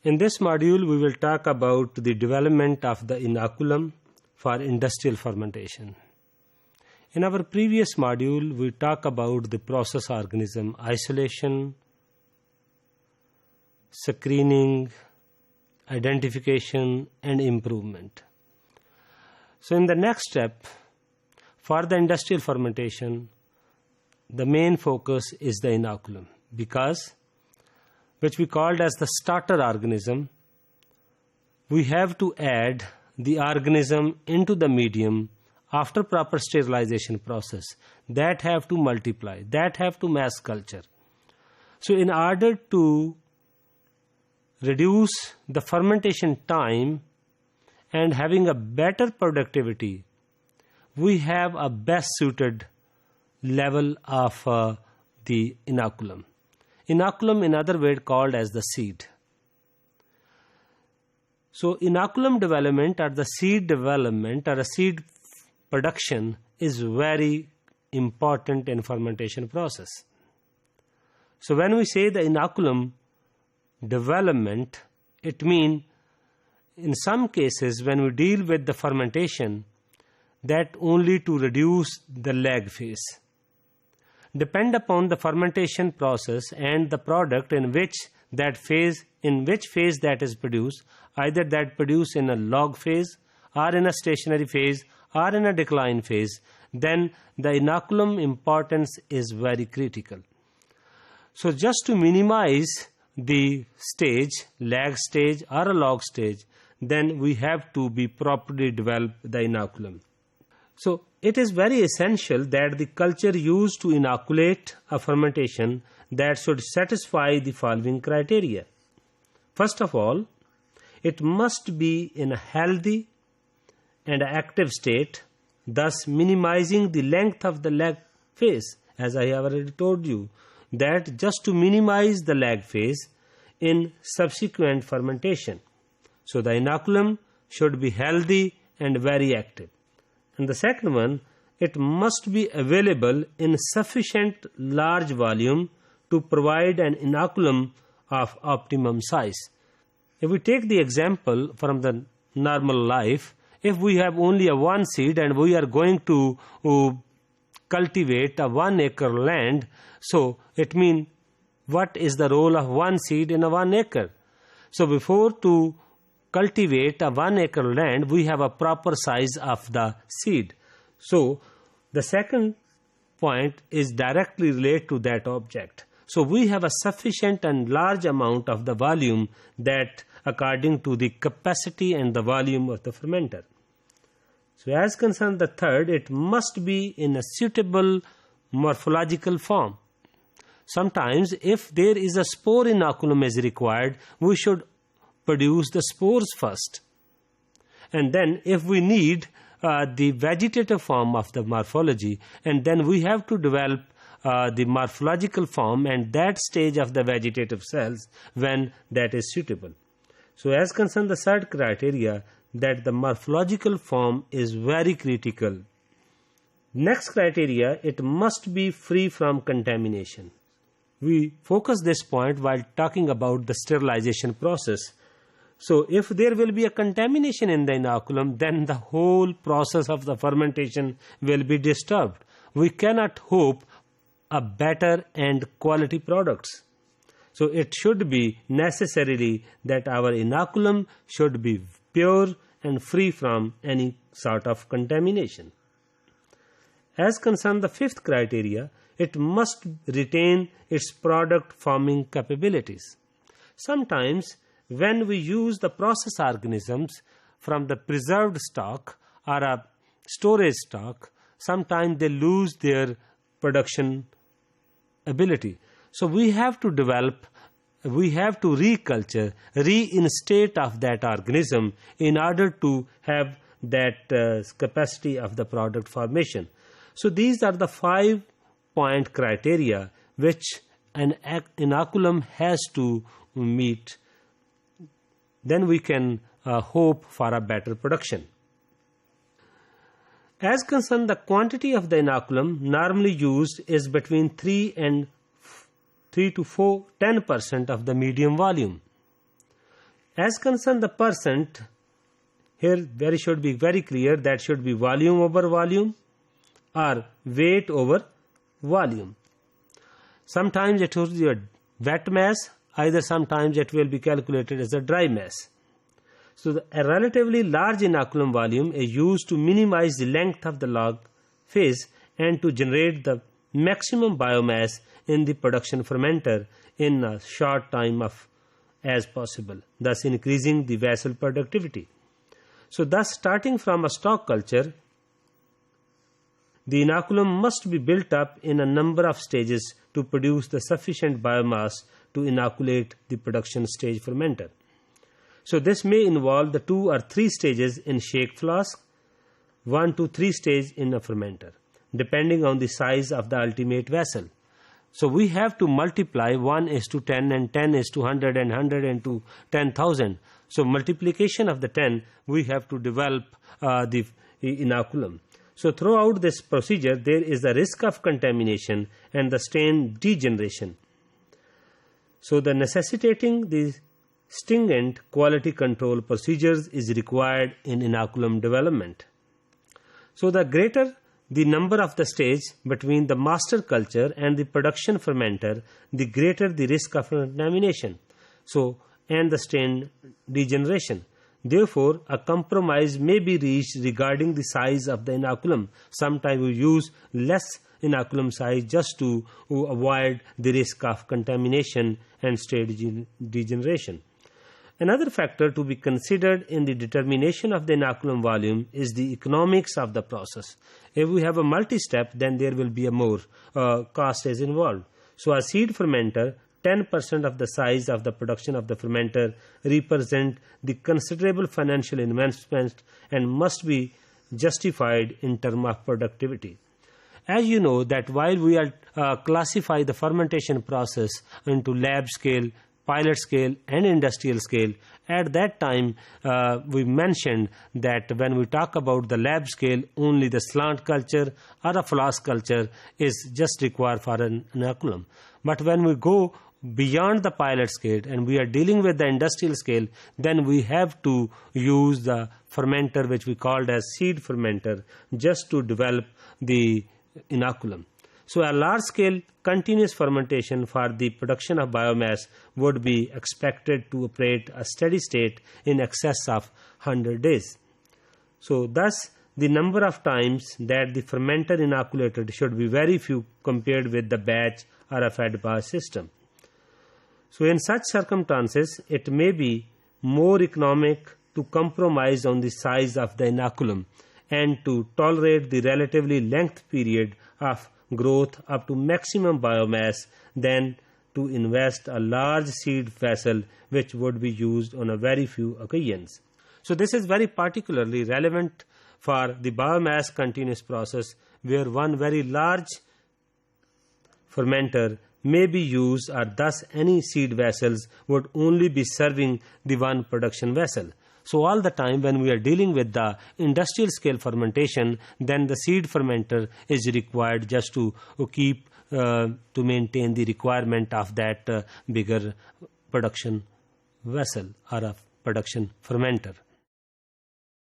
In this module, we will talk about the development of the inoculum for industrial fermentation. In our previous module, we talked about the process organism isolation, screening, identification, and improvement. So in the next step, for the industrial fermentation, the main focus is the inoculum, because which we called as the starter organism, we have to add the organism into the medium after proper sterilization process, that have to multiply, that have to mass culture. So in order to reduce the fermentation time and having a better productivity, we have a best suited level of the inoculum. Inoculum, in other words, called as the seed. So inoculum development or the seed development or a seed production is very important in fermentation process. So when we say the inoculum development, it means in some cases when we deal with the fermentation, that only to reduce the lag phase. Depend upon the fermentation process and the product in which phase that is produced, either that produced in a log phase or in a stationary phase or in a decline phase, then the inoculum importance is very critical. So just to minimize the stage, lag stage or a log stage, then we have to be properly develop the inoculum. So it is very essential that the culture used to inoculate a fermentation that should satisfy the following criteria. First of all, it must be in a healthy and active state, thus minimizing the length of the lag phase. As I have already told you, that just to minimize the lag phase in subsequent fermentation. So the inoculum should be healthy and very active. And the second one, it must be available in sufficient large volume to provide an inoculum of optimum size. If we take the example from the normal life, if we have only a one seed and we are going to cultivate a 1 acre land, so it means what is the role of one seed in a 1 acre? So before to cultivate a 1 acre land, we have a proper size of the seed. So the second point is directly related to that object. So we have a sufficient and large amount of the volume that according to the capacity and the volume of the fermenter. So as concerned the third, it must be in a suitable morphological form. Sometimes if there is a spore inoculum is required, we should produce the spores first. And then if we need the vegetative form of the morphology, and then we have to develop the morphological form and that stage of the vegetative cells when that is suitable. So as concerned the third criteria, that the morphological form is very critical. Next criteria, it must be free from contamination. We focus this point while talking about the sterilization process. So if there will be a contamination in the inoculum, then the whole process of the fermentation will be disturbed. We cannot hope a better and quality products. So it should be necessarily that our inoculum should be pure and free from any sort of contamination. As concerned the fifth criteria, it must retain its product forming capabilities. Sometimes when we use the process organisms from the preserved stock or a storage stock, sometimes they lose their production ability. So we have to develop, we have to reculture, reinstate of that organism in order to have that capacity of the product formation. So these are the 5-point criteria which an inoculum has to meet. Then we can hope for a better production. As concerned the quantity of the inoculum normally used is between 3 to 10% of the medium volume. As concerned the percent, here there should be very clear, that should be volume over volume or weight over volume. Sometimes it will be a wet mass, either sometimes it will be calculated as a dry mass. So a relatively large inoculum volume is used to minimize the length of the log phase and to generate the maximum biomass in the production fermenter in a short time as possible, thus increasing the vessel productivity. So thus, starting from a stock culture, the inoculum must be built up in a number of stages to produce the sufficient biomass to inoculate the production stage fermenter. So this may involve the 2 or 3 stages in shake flask, 1 to 3 stages in a fermenter, depending on the size of the ultimate vessel. So we have to multiply 1:10 and 10:100 and 100 10,000. So multiplication of the 10, we have to develop the inoculum. So throughout this procedure, there is a risk of contamination and the stain degeneration. So the necessitating the stringent quality control procedures is required in inoculum development. So the greater the number of the stage between the master culture and the production fermenter, the greater the risk of contamination, so and the stain degeneration. Therefore, a compromise may be reached regarding the size of the inoculum. Sometimes we use less inoculum size just to avoid the risk of contamination and stain degeneration. Another factor to be considered in the determination of the inoculum volume is the economics of the process. If we have a multi-step, then there will be a more cost is involved. So a seed fermenter, 10% of the size of the production of the fermenter, represent the considerable financial investment and must be justified in terms of productivity. As you know that while we are classify the fermentation process into lab scale, pilot scale and industrial scale, at that time we mentioned that when we talk about the lab scale, only the slant culture or a flask culture is just required for an inoculum. But when we go beyond the pilot scale and we are dealing with the industrial scale, then we have to use the fermenter which we called as seed fermenter just to develop the inoculum. So a large-scale continuous fermentation for the production of biomass would be expected to operate a steady state in excess of 100 days. So thus, the number of times that the fermenter inoculated should be very few compared with the batch or a fed-bar system. So in such circumstances, it may be more economic to compromise on the size of the inoculum and to tolerate the relatively length period of growth up to maximum biomass than to invest a large seed vessel which would be used on a very few occasions. So this is very particularly relevant for the biomass continuous process, where one very large fermenter may be used, or thus any seed vessels would only be serving the one production vessel. So all the time when we are dealing with the industrial scale fermentation, then the seed fermenter is required just to keep to maintain the requirement of that bigger production vessel or a production fermenter.